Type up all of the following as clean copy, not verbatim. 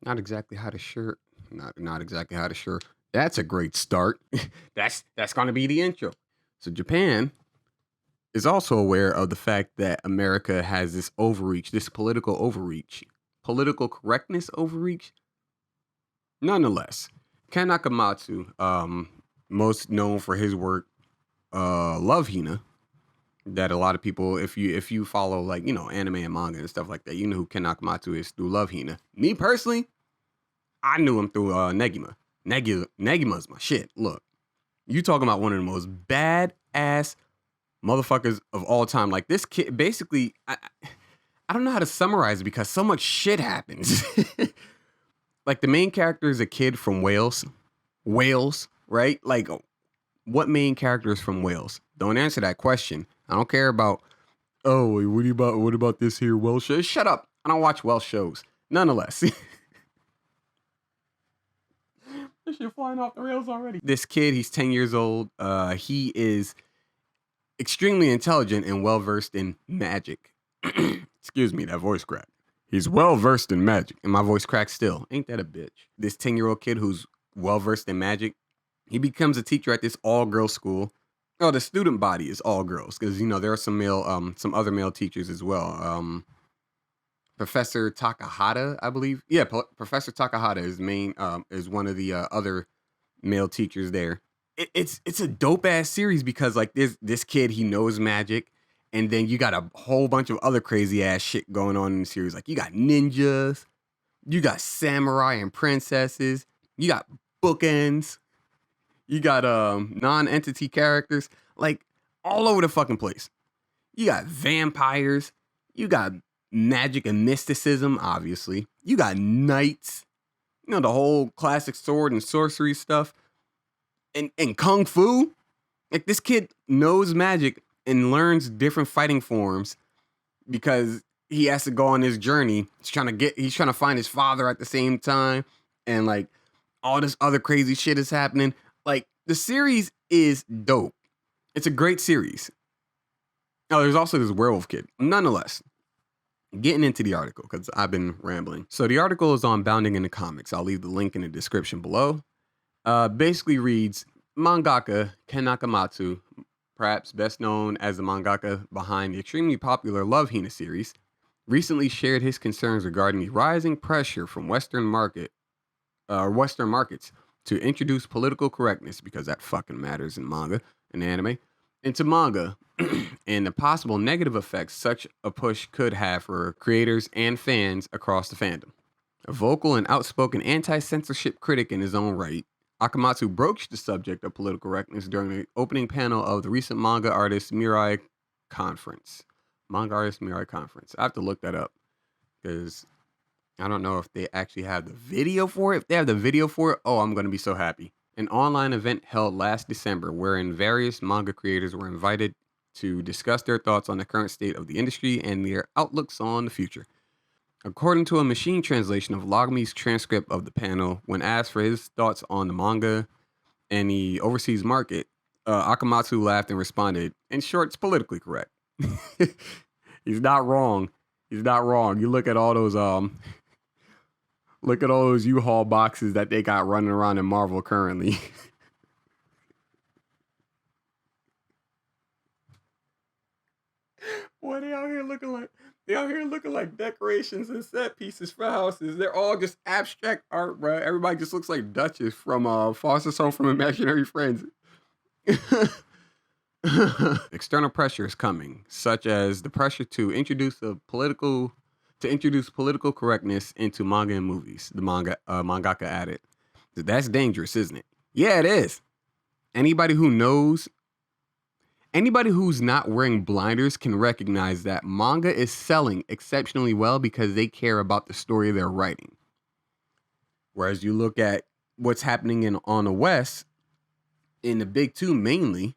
Not exactly how to shirt. Not exactly how to shirt. That's a great start. That's gonna be the intro. So Japan is also aware of the fact that America has this overreach, this political overreach, political correctness overreach. Nonetheless, Ken Akamatsu, most known for his work, Love Hina, that a lot of people, if you follow like anime and manga and stuff like that, you know who Ken Akamatsu is through Love Hina. Me personally, I knew him through Negima. Negima's my shit. Look, you talking about one of the most badass motherfuckers of all time. Like this kid, basically, I don't know how to summarize it because so much shit happens. Like the main character is a kid from Wales. Wales, right? Like what main character is from Wales? Don't answer that question. I don't care about, oh, what about this here Welsh show? Shut up. I don't watch Welsh shows. Nonetheless. This shit flying off the rails already. This kid, he's 10 years old. He is extremely intelligent and well-versed in magic. Excuse me, that voice crack. He's well-versed in magic. And my voice cracks still. Ain't that a bitch? This 10-year-old kid who's well-versed in magic, he becomes a teacher at this all-girls school. Oh, the student body is all girls because there are some other male teachers as well. Professor Takahata, I believe. Yeah, Professor Takahata is one of the other male teachers there. It's a dope ass series because like this kid, he knows magic, and then you got a whole bunch of other crazy ass shit going on in the series. Like you got ninjas, you got samurai and princesses, you got bookends. You got non-entity characters, like all over the fucking place. You got vampires. You got magic and mysticism, obviously. You got knights. The whole classic sword and sorcery stuff. And kung fu. Like this kid knows magic and learns different fighting forms because he has to go on his journey. He's trying to find his father at the same time. And like all this other crazy shit is happening. Like, the series is dope. It's a great series. Oh, there's also this Werewolf Kid. Nonetheless, getting into the article, because I've been rambling. So the article is on Bounding in the Comics. I'll leave the link in the description below. Basically reads, Mangaka Ken Akamatsu, perhaps best known as the mangaka behind the extremely popular Love Hina series, recently shared his concerns regarding the rising pressure from Western markets to introduce political correctness, because that fucking matters in manga and anime, into manga, and the possible negative effects such a push could have for creators and fans across the fandom. A vocal and outspoken anti-censorship critic in his own right, Akamatsu broached the subject of political correctness during the opening panel of the recent Manga Artist Mirai Conference. Manga Artist Mirai Conference. I have to look that up because I don't know if they actually have the video for it. If they have the video for it, oh, I'm going to be so happy. An online event held last December wherein various manga creators were invited to discuss their thoughts on the current state of the industry and their outlooks on the future. According to a machine translation of Logme's transcript of the panel, when asked for his thoughts on the manga and the overseas market, Akamatsu laughed and responded, in short, it's politically correct. He's not wrong. He's not wrong. You look at all those U-Haul boxes that they got running around in Marvel currently. Boy, they out here looking like decorations and set pieces for houses. They're all just abstract art, bro. Everybody just looks like Duchess from Foster's Home from Imaginary Friends. External pressure is coming, such as the pressure to introduce political correctness into manga and movies. The mangaka added. That's dangerous, isn't it? Yeah, it is. Anybody who's not wearing blinders can recognize that manga is selling exceptionally well because they care about the story they're writing. Whereas you look at what's happening on the West, in the big two mainly,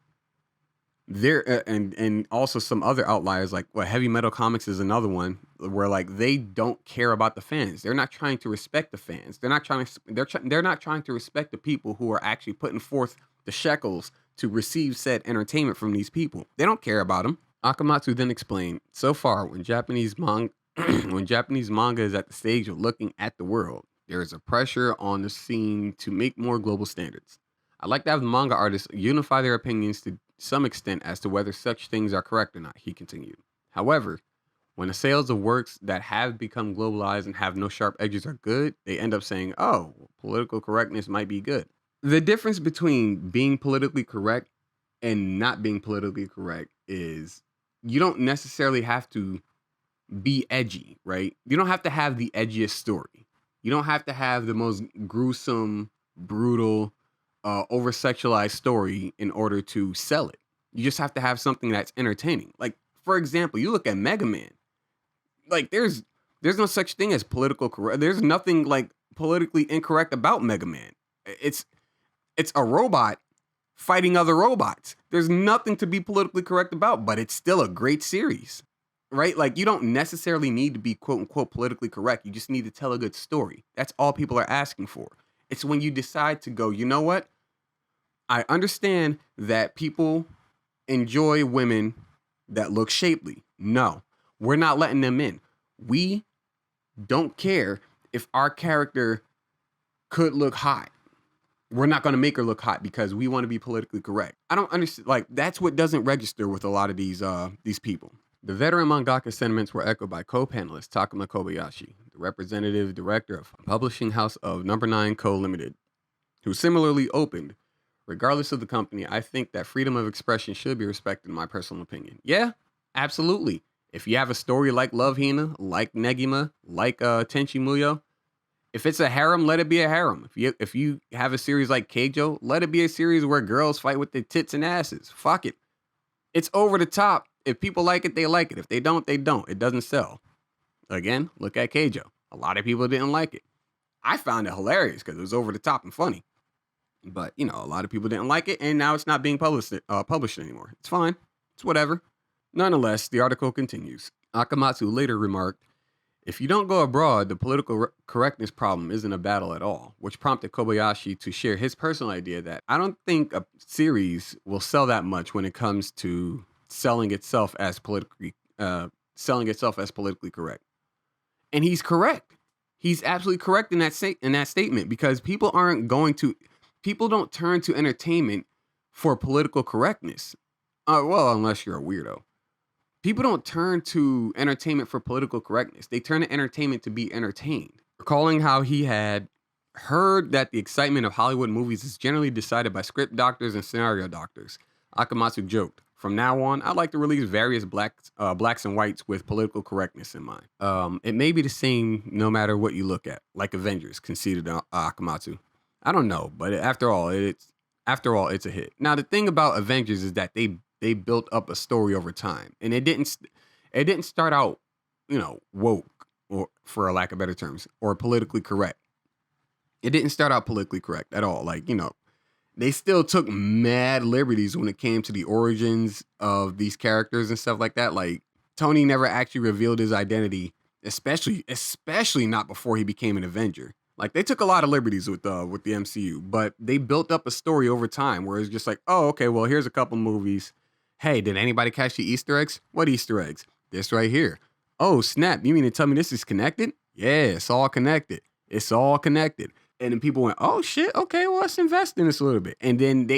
there and also some other outliers like Heavy Metal Comics is another one where like they don't care about the fans. They're not trying to respect the fans. They're not trying to respect the people who are actually putting forth the shekels to receive said entertainment from these people. They don't care about them. Akamatsu then explained, so far when Japanese manga is at the stage of looking at the world, There is a pressure on the scene to make more global standards. I'd like to have the manga artists unify their opinions to some extent as to whether such things are correct or not, he continued. However, when the sales of works that have become globalized and have no sharp edges are good, they end up saying, oh, political correctness might be good. The difference between being politically correct and not being politically correct is you don't necessarily have to be edgy, right? You don't have to have the edgiest story. You don't have to have the most gruesome, brutal, over sexualized story in order to sell it. You just have to have something that's entertaining. Like, for example, you look at Mega Man. Like, there's no such thing as political correct. There's nothing like politically incorrect about Mega Man. It's it's a robot fighting other robots. There's nothing to be politically correct about, but it's still a great series, right? Like, you don't necessarily need to be quote unquote politically correct. You just need to tell a good story. That's all people are asking for. It's when you decide to go, you know what? I understand that people enjoy women that look shapely. No, we're not letting them in. We don't care if our character could look hot. We're not going to make her look hot because we want to be politically correct. I don't understand. Like, that's what doesn't register with a lot of these people. The veteran mangaka sentiments were echoed by co-panelist Takamakobayashi, the representative director of publishing house of Number 9 Co. Limited, who similarly opened, regardless of the company, I think that freedom of expression should be respected in my personal opinion. Yeah, absolutely. If you have a story like Love Hina, like Negima, like Tenchi Muyo, if it's a harem, let it be a harem. If you have a series like Keijo, let it be a series where girls fight with their tits and asses. Fuck it. It's over the top. If people like it, they like it. If they don't, they don't. It doesn't sell. Again, look at Keijo. A lot of people didn't like it. I found it hilarious because it was over the top and funny. But, you know, a lot of people didn't like it, and now it's not being published anymore. It's fine. It's whatever. Nonetheless, the article continues. Akamatsu later remarked, if you don't go abroad, the political correctness problem isn't a battle at all, which prompted Kobayashi to share his personal idea that I don't think a series will sell that much when it comes to selling itself as politically correct. And he's correct. He's absolutely correct in that statement because people don't turn to entertainment for political correctness. Well, unless you're a weirdo. People don't turn to entertainment for political correctness. They turn to entertainment to be entertained. Recalling how he had heard that the excitement of Hollywood movies is generally decided by script doctors and scenario doctors, Akamatsu joked, from now on, I'd like to release various blacks and whites with political correctness in mind. It may be the same no matter what you look at, like Avengers, conceded Akamatsu. I don't know, but after all, it's a hit. Now, the thing about Avengers is that they built up a story over time, and it didn't start out, woke, or for a lack of better terms, or politically correct. It didn't start out politically correct at all. Like, they still took mad liberties when it came to the origins of these characters and stuff like that. Like, Tony never actually revealed his identity, especially not before he became an Avenger. Like, they took a lot of liberties with the MCU, but they built up a story over time where it's just like, oh, okay, well, here's a couple movies. Hey, did anybody catch the Easter eggs? What Easter eggs? This right here. Oh, snap. You mean to tell me this is connected? Yeah, it's all connected. It's all connected. And then people went, oh, shit. Okay, well, let's invest in this a little bit. And then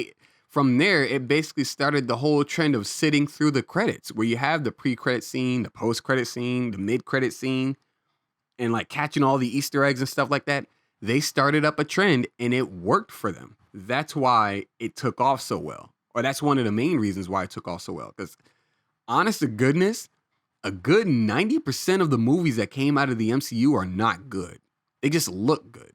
from there, it basically started the whole trend of sitting through the credits where you have the pre-credit scene, the post-credit scene, the mid-credit scene, and like catching all the Easter eggs and stuff like that. They started up a trend and it worked for them. That's why it took off so well. Or that's one of the main reasons why it took off so well. Because honest to goodness, a good 90% of the movies that came out of the MCU are not good. They just look good.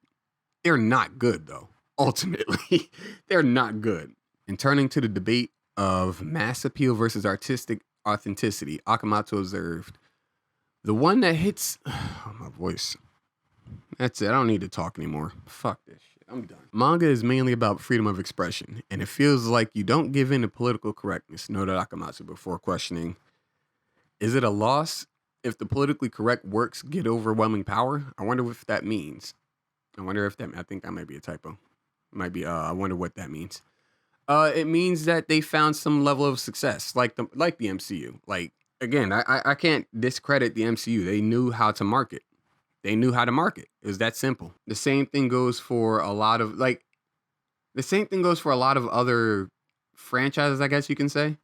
They're not good, though. Ultimately, they're not good. And turning to the debate of mass appeal versus artistic authenticity, Akamatsu observed, the one that hits... Oh, my voice. That's it. I don't need to talk anymore. Fuck this shit. I'm done. Manga is mainly about freedom of expression, and it feels like you don't give in to political correctness, noted Akamatsu before questioning, is it a loss if the politically correct works get overwhelming power? I wonder if that means. I think that might be a typo. Might be, I wonder what that means. It means that they found some level of success, like the MCU. Like, again, I can't discredit the MCU. They knew how to market. They knew how to market. It was that simple. The same thing goes for a lot of other franchises, I guess you can say.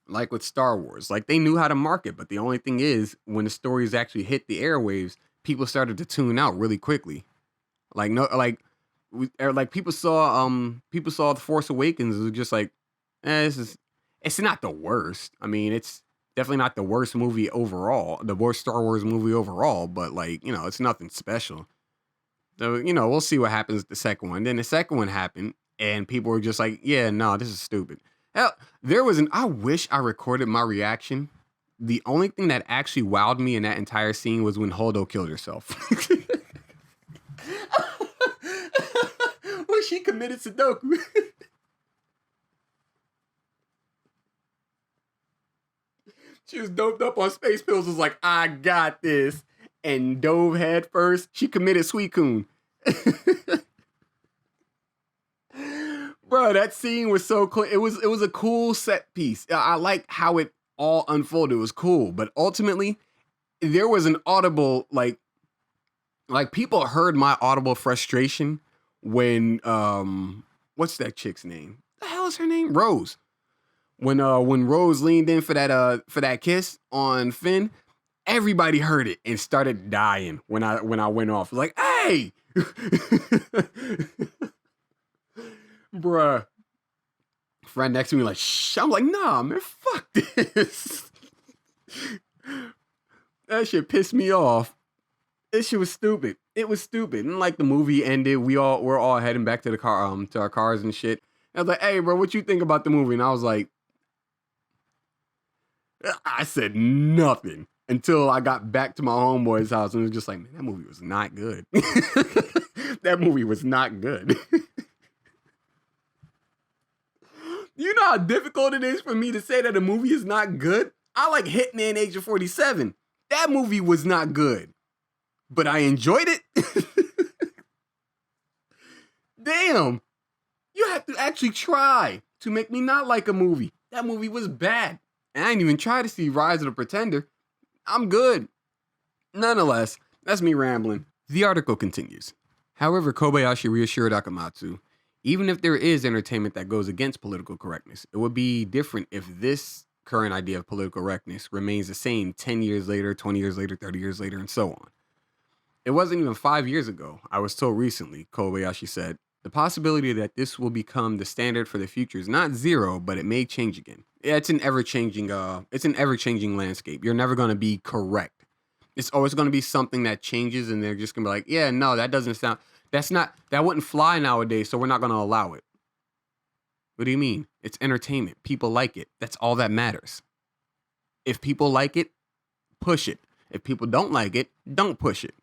Like with Star Wars. Like they knew how to market, but the only thing is when the stories actually hit the airwaves, people started to tune out really quickly. Like no like people saw The Force Awakens. It was just like, it's not the worst. I mean, it's definitely not the worst movie overall, the worst Star Wars movie overall, but like, it's nothing special. So, we'll see what happens with the second one. Then the second one happened, and people were just like, yeah, no, this is stupid. Hell, I wish I recorded my reaction. The only thing that actually wowed me in that entire scene was when Holdo killed herself. When she committed Sudoku. She was doped up on space pills, was like, I got this. And dove head first. She committed Suicune. Bro, that scene was so cool. It was a cool set piece. I like how it all unfolded. It was cool. But ultimately, there was an audible, like people heard my audible frustration when what's that chick's name? The hell is her name? Rose. When Rose leaned in for that kiss on Finn, everybody heard it and started dying when I went off. Like, hey, bruh. Friend next to me like, shh. I'm like, nah, man, fuck this. That shit pissed me off. This shit was stupid. It was stupid. And like the movie ended, we're all heading back to the car, to our cars and shit. And I was like, hey, bro, what you think about the movie? And I was like, I said nothing until I got back to my homeboy's house and it was just like, man, that movie was not good. That movie was not good. You know how difficult it is for me to say that a movie is not good? I like Hitman Agent 47. That movie was not good, but I enjoyed it. Damn. You have to actually try to make me not like a movie. That movie was bad. And I didn't even try to see Rise of the Pretender. I'm good. Nonetheless, that's me rambling. The article continues. However, Kobayashi reassured Akamatsu, even if there is entertainment that goes against political correctness, it would be different if this current idea of political correctness remains the same 10 years later, 20 years later, 30 years later, and so on. It wasn't even 5 years ago. I was told recently, Kobayashi said, the possibility that this will become the standard for the future is not zero, but it may change again. Yeah, it's an ever-changing landscape. You're never going to be correct. It's always going to be something that changes and they're just going to be like, yeah, no, that wouldn't fly nowadays, so we're not going to allow it. What do you mean? It's entertainment. People like it. That's all that matters. If people like it, push it. If people don't like it, don't push it.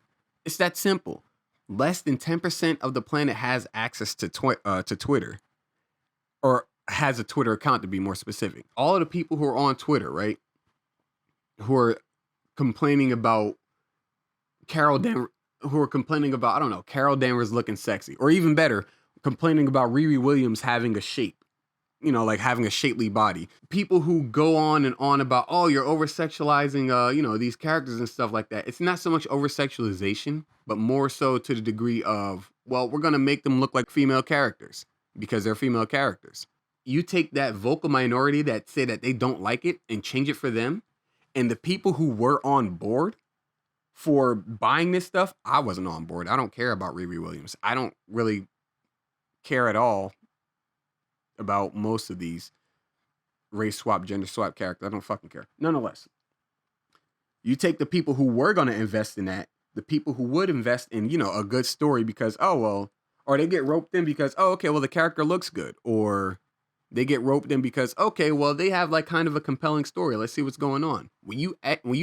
It's that simple. Less than 10% of the planet has access to Twitter, or has a Twitter account to be more specific. All of the people who are on Twitter, right, who are complaining about Carol Danvers looking sexy, or even better, complaining about Riri Williams having a shape, like having a shapely body. People who go on and on about, oh, you're over-sexualizing, these characters and stuff like that. It's not so much over-sexualization, but more so to the degree of, well, we're going to make them look like female characters because they're female characters. You take that vocal minority that say that they don't like it and change it for them, and the people who were on board for buying this stuff, I wasn't on board. I don't care about Riri Williams. I don't really care at all about most of these race swap, gender swap characters. I don't fucking care. Nonetheless, you take the people who were going to invest in that, the people who would invest in, a good story because, or they get roped in because, the character looks good, or they get roped in because, they have like kind of a compelling story. Let's see what's going on. When you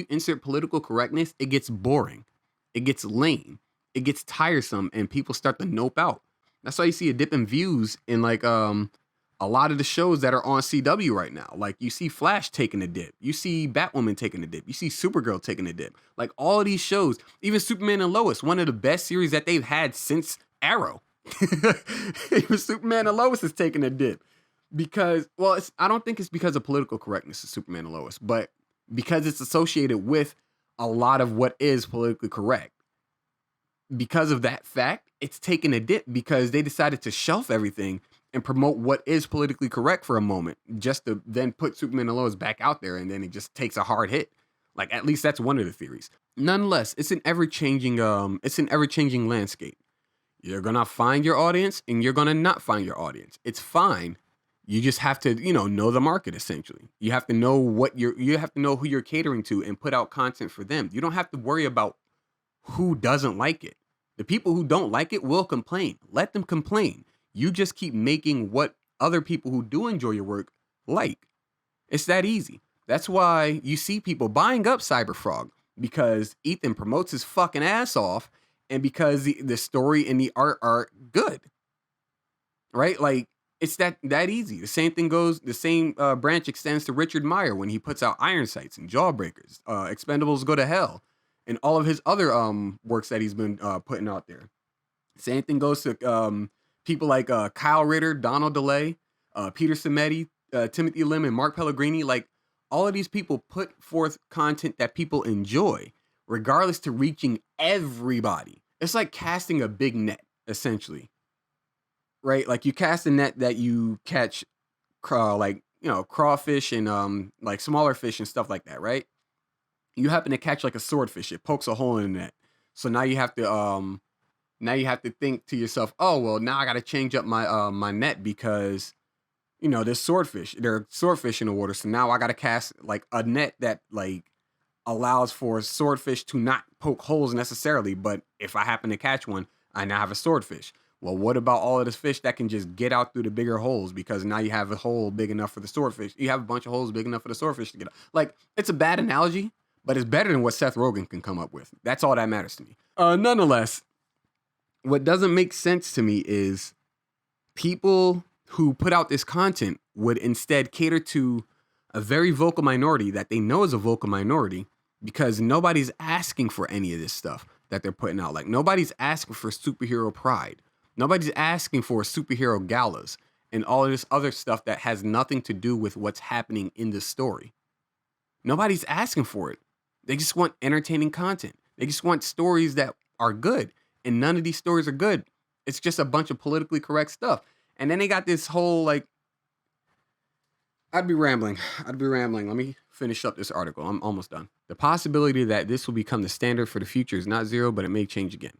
insert political correctness, it gets boring. It gets lame. It gets tiresome, and people start to nope out. That's why you see a dip in views in like a lot of the shows that are on CW right now. Like you see Flash taking a dip. You see Batwoman taking a dip. You see Supergirl taking a dip. Like all of these shows, even Superman and Lois, one of the best series that they've had since Arrow. Even Superman and Lois is taking a dip. Because, I don't think it's because of political correctness of Superman and Lois, but because it's associated with a lot of what is politically correct. because of that fact, it's taken a dip because they decided to shelf everything and promote what is politically correct for a moment, just to then put Superman and Lois back out there, and then it just takes a hard hit. Like, at least that's one of the theories. Nonetheless, it's an ever changing landscape. You're gonna find your audience and you're gonna not find your audience. It's fine. You just have to, know the market essentially. You have to know you have to know who you're catering to and put out content for them. You don't have to worry about who doesn't like it. The people who don't like it will complain. Let them complain. You just keep making what other people who do enjoy your work like. It's that easy. That's why you see people buying up Cyberfrog, because Ethan promotes his fucking ass off and because the story and the art are good. Right? Like, it's that easy. The same branch extends to Richard Meyer when he puts out Iron Sights and Jawbreakers, Expendables Go to Hell, and all of his other works that he's been putting out there. Same thing goes to people like Kyle Ritter, Donald DeLay, Peter Simeti, Timothy Lim, and Mark Pellegrini. Like, all of these people put forth content that people enjoy, regardless to reaching everybody. It's like casting a big net, essentially. Right? Like, you cast a net that you catch crawfish and like smaller fish and stuff like that, right? You happen to catch like a swordfish, it pokes a hole in the net. So now you have to think to yourself, oh well, now I gotta change up my net because there are swordfish in the water. So now I gotta cast like a net that like allows for swordfish to not poke holes necessarily, but if I happen to catch one, I now have a swordfish. Well, what about all of this fish that can just get out through the bigger holes? Because now you have a hole big enough for the swordfish. You have a bunch of holes big enough for the swordfish to get out. Like, it's a bad analogy, but it's better than what Seth Rogen can come up with. That's all that matters to me. Nonetheless, what doesn't make sense to me is people who put out this content would instead cater to a very vocal minority that they know is a vocal minority, because nobody's asking for any of this stuff that they're putting out. Like, nobody's asking for superhero pride. Nobody's asking for superhero galas and all of this other stuff that has nothing to do with what's happening in the story. Nobody's asking for it. They just want entertaining content. They just want stories that are good. And none of these stories are good. It's just a bunch of politically correct stuff. And then they got this whole, like, I'd be rambling. Let me finish up this article. I'm almost done. The possibility that this will become the standard for the future is not zero, but it may change again.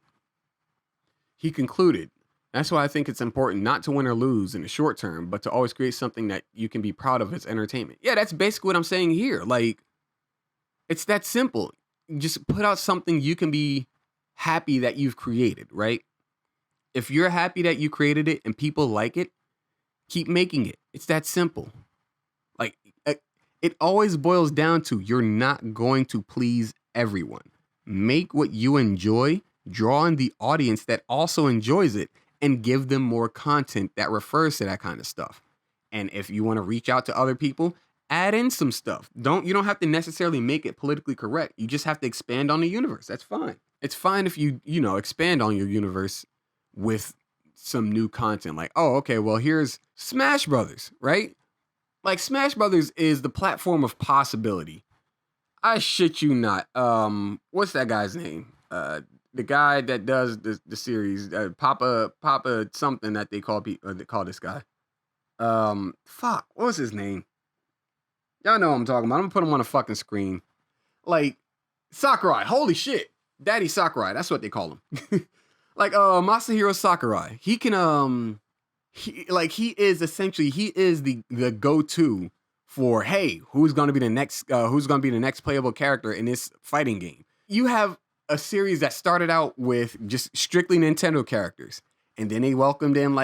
He concluded, that's why I think it's important not to win or lose in the short term, but to always create something that you can be proud of as entertainment. Yeah, that's basically what I'm saying here. Like, it's that simple. Just put out something you can be happy that you've created, right? If you're happy that you created it and people like it, keep making it. It's that simple. Like, it always boils down to you're not going to please everyone. Make what you enjoy, draw in the audience that also enjoys it, and give them more content that refers to that kind of stuff. And if you want to reach out to other people, add in some stuff. You don't have to necessarily make it politically correct. You just have to expand on the universe. That's fine. It's fine if you expand on your universe with some new content. Like, oh, okay, well, here's Smash Brothers, right? Like, Smash Brothers is the platform of possibility. I shit you not. What's that guy's name? The guy that does the series, Papa something that they call this guy. Fuck, what was his name? Y'all know what I'm talking about. I'm gonna put him on a fucking screen. Like, Sakurai. Holy shit, Daddy Sakurai. That's what they call him. Like, Masahiro Sakurai. He can he is the go-to for, hey, who's gonna be the next playable character in this fighting game. You have a series that started out with just strictly Nintendo characters, and then they welcomed in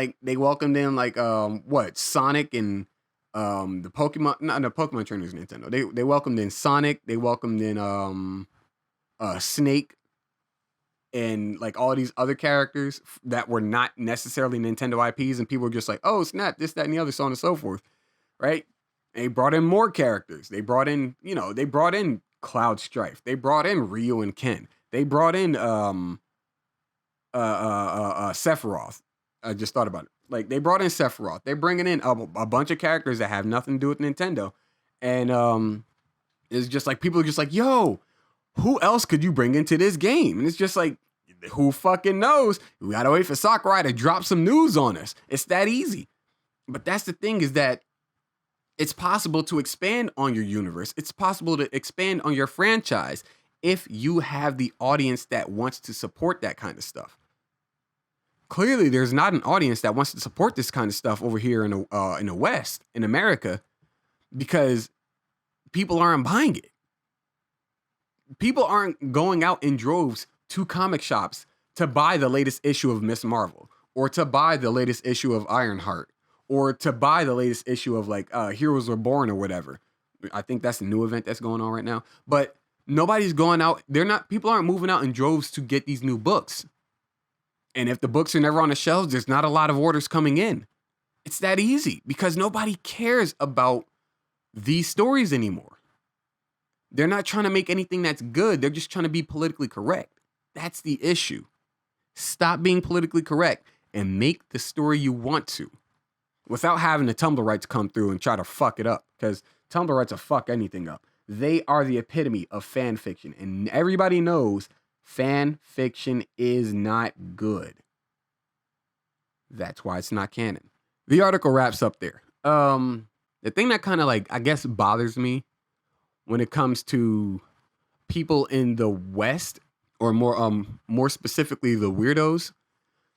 Sonic and the Pokemon. Not the Pokemon trainers, Nintendo. They welcomed in Sonic. They welcomed in Snake, and like all these other characters that were not necessarily Nintendo IPs, and people were just like, oh snap, this, that, and the other, so on and so forth, right? And they brought in more characters. They brought in Cloud Strife. They brought in Ryu and Ken. They brought in Sephiroth. I just thought about it. Like, they brought in Sephiroth. They're bringing in a bunch of characters that have nothing to do with Nintendo. And it's just like, people are just like, yo, who else could you bring into this game? And it's just like, who fucking knows? We gotta wait for Sakurai to drop some news on us. It's that easy. But that's the thing, is that it's possible to expand on your universe. It's possible to expand on your franchise if you have the audience that wants to support that kind of stuff. Clearly, there's not an audience that wants to support this kind of stuff over here in the West, in America, because people aren't buying it. People aren't going out in droves to comic shops to buy the latest issue of Miss Marvel, or to buy the latest issue of Ironheart, or to buy the latest issue of like Heroes Reborn or whatever. I think that's a new event that's going on right now. But nobody's going out. People aren't moving out in droves to get these new books. And if the books are never on the shelves, there's not a lot of orders coming in. It's that easy, because nobody cares about these stories anymore. They're not trying to make anything that's good. They're just trying to be politically correct. That's the issue. Stop being politically correct and make the story you want to, without having the Tumblr rights come through and try to fuck it up, because Tumblr rights will fuck anything up. They are the epitome of fan fiction, and everybody knows fan fiction is not good. That's why it's not canon. The article wraps up there. The thing that kind of like, I guess, bothers me when it comes to people in the West, or more specifically the weirdos,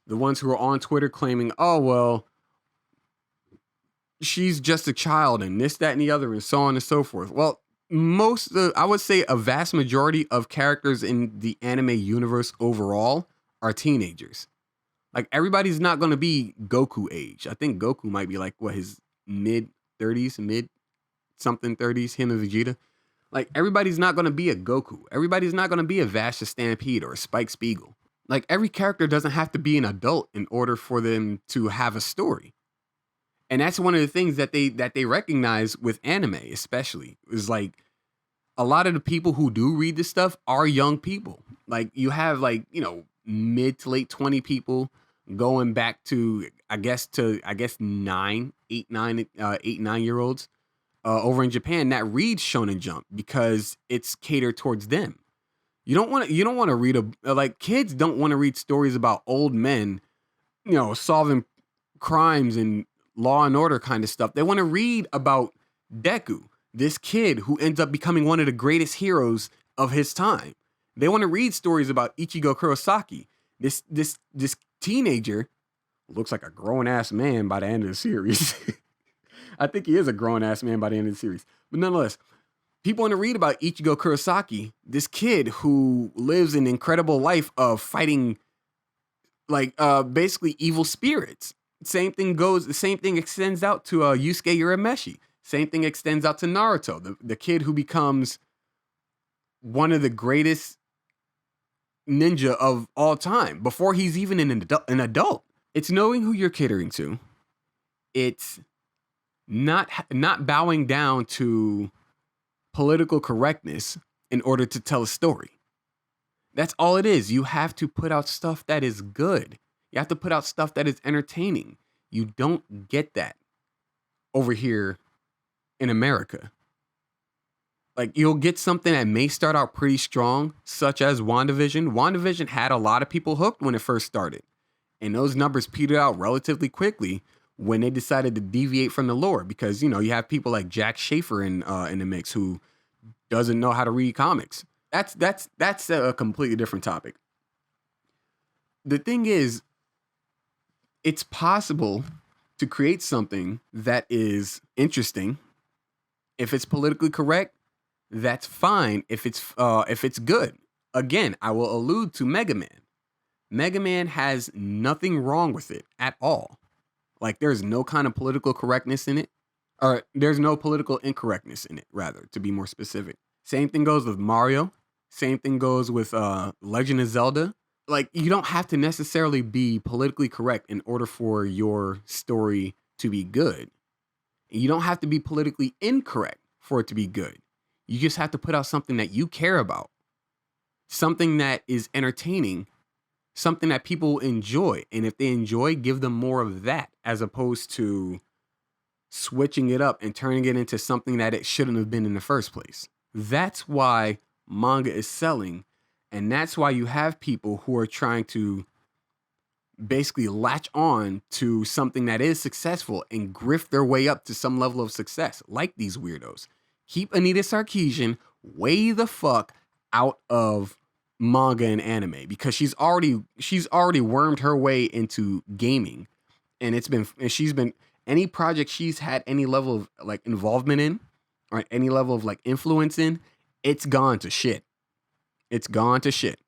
the ones who are on Twitter claiming, oh, well, she's just a child and this, that, and the other, and so on and so forth. Well, I would say a vast majority of characters in the anime universe overall are teenagers. Like, everybody's not going to be Goku age. I think Goku might be like, his mid-30s, mid-something 30s, him and Vegeta. Like, everybody's not going to be a Goku. Everybody's not going to be a Vash the Stampede or a Spike Spiegel. Like, every character doesn't have to be an adult in order for them to have a story. And that's one of the things that they recognize with anime, especially, is like, a lot of the people who do read this stuff are young people. Like, you have like, mid to late 20 people going back to, I guess 9-year-olds over in Japan that read Shonen Jump because it's catered towards them. You don't want to read kids don't want to read stories about old men, solving crimes and Law and Order kind of stuff. They want to read about Deku, this kid who ends up becoming one of the greatest heroes of his time. They want to read stories about Ichigo Kurosaki, this teenager who looks like a grown-ass man by the end of the series. I think he is a grown-ass man by the end of the series. But nonetheless, people want to read about Ichigo Kurosaki, this kid who lives an incredible life of fighting, basically evil spirits. The same thing extends out to Yusuke Urameshi. Same thing extends out to Naruto, the kid who becomes one of the greatest ninja of all time before he's even an adult. It's knowing who you're catering to. It's not bowing down to political correctness in order to tell a story. That's all it is. You have to put out stuff that is good. You have to put out stuff that is entertaining. You don't get that over here in America. Like, you'll get something that may start out pretty strong, such as WandaVision. WandaVision had a lot of people hooked when it first started. And those numbers petered out relatively quickly when they decided to deviate from the lore. Because, you have people like Jack Schaefer in the mix who doesn't know how to read comics. That's a completely different topic. The thing is, it's possible to create something that is interesting. If it's politically correct, that's fine. If it's good. Again, I will allude to Mega Man. Mega Man has nothing wrong with it at all. Like, there's no kind of political correctness in it. Or there's no political incorrectness in it, rather, to be more specific. Same thing goes with Mario. Same thing goes with Legend of Zelda. Like, you don't have to necessarily be politically correct in order for your story to be good. You don't have to be politically incorrect for it to be good. You just have to put out something that you care about. Something that is entertaining. Something that people enjoy. And if they enjoy, give them more of that, as opposed to switching it up and turning it into something that it shouldn't have been in the first place. That's why manga is selling And that's why you have people who are trying to basically latch on to something that is successful and grift their way up to some level of success, like these weirdos. Keep Anita Sarkeesian way the fuck out of manga and anime, because she's already wormed her way into gaming, and she's been any project she's had any level of like involvement in or any level of like influence in, it's gone to shit. It's gone to shit.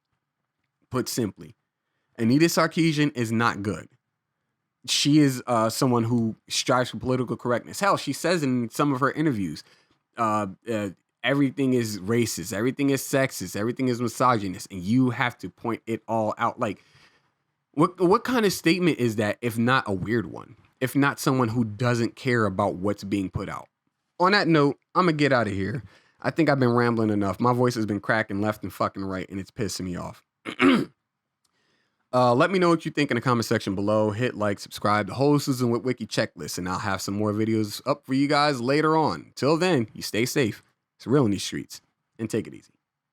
Put simply, Anita Sarkeesian is not good. She is someone who strives for political correctness. Hell, she says in some of her interviews, uh, uh, everything is racist, everything is sexist, everything is misogynist, and you have to point it all out. Like, what kind of statement is that if not a weird one? If not someone who doesn't care about what's being put out? On that note, I'm gonna get out of here. I think I've been rambling enough. My voice has been cracking left and fucking right, and it's pissing me off. Let me know what you think in the comment section below. Hit like, subscribe to whole Susan with Wiki checklist, and I'll have some more videos up for you guys later on. Till then, you stay safe. It's real in these streets, and take it easy.